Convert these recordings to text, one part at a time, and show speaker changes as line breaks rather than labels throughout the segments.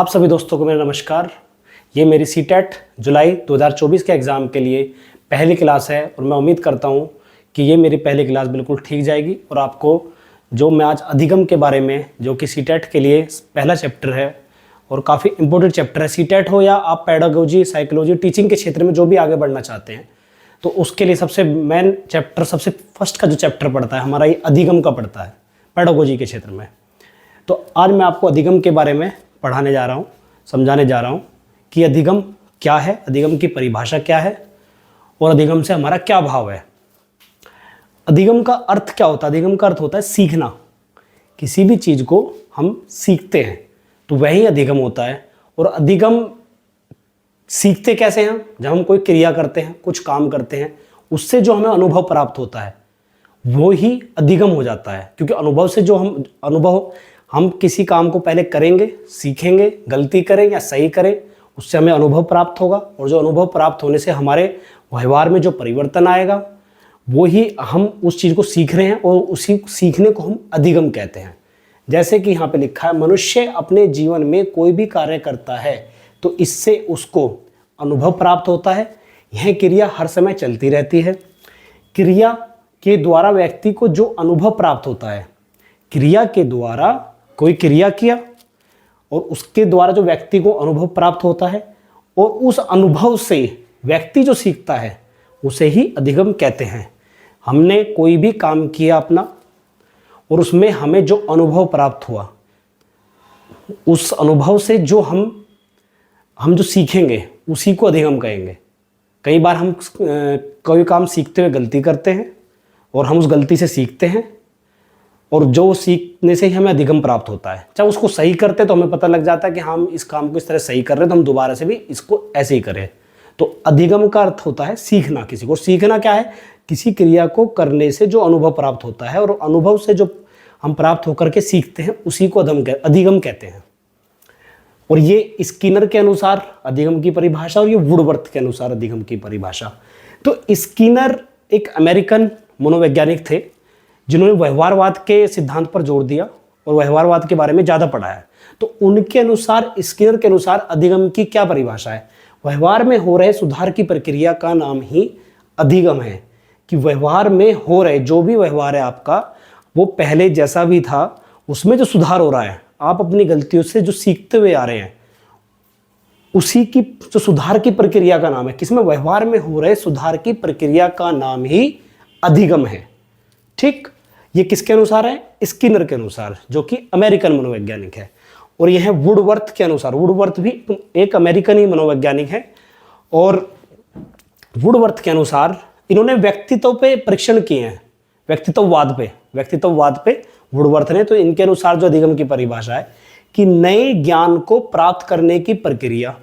आप सभी दोस्तों को मेरा नमस्कार। ये मेरी सीटेट जुलाई 2024 के एग्ज़ाम के लिए पहली क्लास है और मैं उम्मीद करता हूँ कि ये मेरी पहली क्लास बिल्कुल ठीक जाएगी और आपको जो मैं आज अधिगम के बारे में, जो कि सीटेट के लिए पहला चैप्टर है और काफ़ी इंपॉर्टेंट चैप्टर है। सीटेट हो या आप पेडागोजी, साइकोलॉजी, टीचिंग के क्षेत्र में जो भी आगे बढ़ना चाहते हैं तो उसके लिए सबसे मेन चैप्टर, सबसे फर्स्ट का जो चैप्टर पड़ता है हमारा ये अधिगम का पड़ता है पेडागोजी के क्षेत्र में। तो आज मैं आपको अधिगम के बारे में पढ़ाने जा रहा हूँ, समझाने जा रहा हूँ कि अधिगम क्या है, अधिगम की परिभाषा क्या है और अधिगम से हमारा क्या भाव है। अधिगम का अर्थ क्या होता है? अधिगम का अर्थ होता है सीखना। किसी भी चीज़ को हम सीखते हैं तो वही अधिगम होता है। और अधिगम सीखते कैसे हैं? जब हम कोई क्रिया करते हैं, कुछ काम करते हैं, उससे जो हमें अनुभव प्राप्त होता है वो ही अधिगम हो जाता है। क्योंकि अनुभव से जो हम किसी काम को पहले करेंगे, सीखेंगे, गलती करें या सही करें, उससे हमें अनुभव प्राप्त होगा और जो अनुभव प्राप्त होने से हमारे व्यवहार में जो परिवर्तन आएगा वो ही हम उस चीज़ को सीख रहे हैं और उसी सीखने को हम अधिगम कहते हैं। जैसे कि यहाँ पे लिखा है, मनुष्य अपने जीवन में कोई भी कार्य करता है तो इससे उसको अनुभव प्राप्त होता है। यह क्रिया हर समय चलती रहती है। क्रिया के द्वारा व्यक्ति को जो अनुभव प्राप्त होता है, क्रिया के द्वारा कोई क्रिया किया और उसके द्वारा जो व्यक्ति को अनुभव प्राप्त होता है और उस अनुभव से व्यक्ति जो सीखता है उसे ही अधिगम कहते हैं। हमने कोई भी काम किया अपना और उसमें हमें जो अनुभव प्राप्त हुआ, उस अनुभव से जो हम जो सीखेंगे उसी को अधिगम कहेंगे। कई बार हम कोई काम सीखते हुए गलती करते हैं और हम उस गलती से सीखते हैं और जो सीखने से ही हमें अधिगम प्राप्त होता है। चाहे उसको सही करते हैं तो हमें पता लग जाता है कि हम इस काम को इस तरह सही कर रहे हैं तो हम दोबारा से भी इसको ऐसे ही करें। तो अधिगम का अर्थ होता है सीखना। किसी को सीखना क्या है? किसी क्रिया को करने से जो अनुभव प्राप्त होता है और अनुभव से जो हम प्राप्त होकर के सीखते हैं उसी को अधिगम कहते हैं। और ये स्किनर के अनुसार अधिगम की परिभाषा और ये वुडवर्थ के अनुसार अधिगम की परिभाषा। तो स्किनर एक अमेरिकन मनोवैज्ञानिक थे जिन्होंने व्यवहारवाद के सिद्धांत पर जोर दिया और व्यवहारवाद के बारे में ज़्यादा पढ़ा है। तो उनके अनुसार, स्किनर के अनुसार अधिगम की क्या परिभाषा है? व्यवहार में हो रहे सुधार की प्रक्रिया का नाम ही अधिगम है। कि व्यवहार में हो रहे जो भी व्यवहार है आपका, वो पहले जैसा भी था उसमें जो सुधार हो रहा है, आप अपनी गलतियों से जो सीखते हुए आ रहे हैं, उसी की जो सुधार की प्रक्रिया का नाम है। किसमें? व्यवहार में हो रहे सुधार की प्रक्रिया का नाम ही अधिगम है। ठीक, ये किसके अनुसार है? स्किनर के अनुसार, जो कि अमेरिकन मनोवैज्ञानिक है। और यह है वुडवर्थ के अनुसार। वुडवर्थ भी एक अमेरिकन ही मनोवैज्ञानिक है। और वुडवर्थ के अनुसार इन्होंने व्यक्तित्व पे परीक्षण किए हैं, व्यक्तित्ववाद पे वुडवर्थ ने। तो इनके अनुसार जो अधिगम की परिभाषा है कि नए ज्ञान को प्राप्त करने की प्रक्रिया,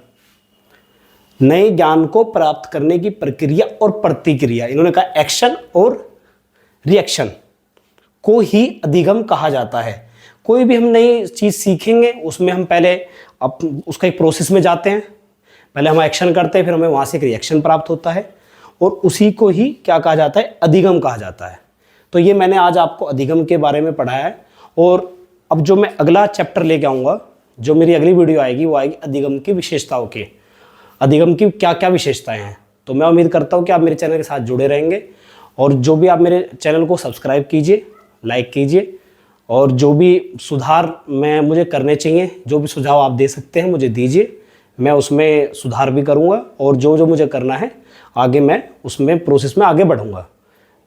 नए ज्ञान को प्राप्त करने की प्रक्रिया और प्रतिक्रिया, इन्होंने कहा एक्शन और रिएक्शन को ही अधिगम कहा जाता है। कोई भी हम नई चीज़ सीखेंगे उसमें हम पहले उसका एक प्रोसेस में जाते हैं, पहले हम एक्शन करते हैं, फिर हमें वहाँ से एक रिएक्शन प्राप्त होता है और उसी को ही क्या कहा जाता है? अधिगम कहा जाता है। तो ये मैंने आज आपको अधिगम के बारे में पढ़ाया है। और अब जो मैं अगला चैप्टर लेके आऊँगा, जो मेरी अगली वीडियो आएगी, वो आएगी अधिगम की विशेषताओं के। अधिगम की क्या क्या विशेषताएँ हैं। तो मैं उम्मीद करता हूँ कि आप मेरे चैनल के साथ जुड़े रहेंगे और जो भी आप मेरे चैनल को सब्सक्राइब कीजिए, लाइक कीजिए और जो भी सुधार मुझे करने चाहिए, जो भी सुझाव आप दे सकते हैं मुझे दीजिए। मैं उसमें सुधार भी करूँगा और जो मुझे करना है आगे मैं उसमें प्रोसेस में आगे बढ़ूँगा।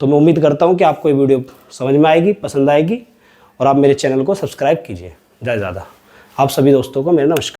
तो मैं उम्मीद करता हूँ कि आपको ये वीडियो समझ में आएगी, पसंद आएगी और आप मेरे चैनल को सब्सक्राइब कीजिए। जय ज़्यादा। आप सभी दोस्तों को मेरा नमस्कार।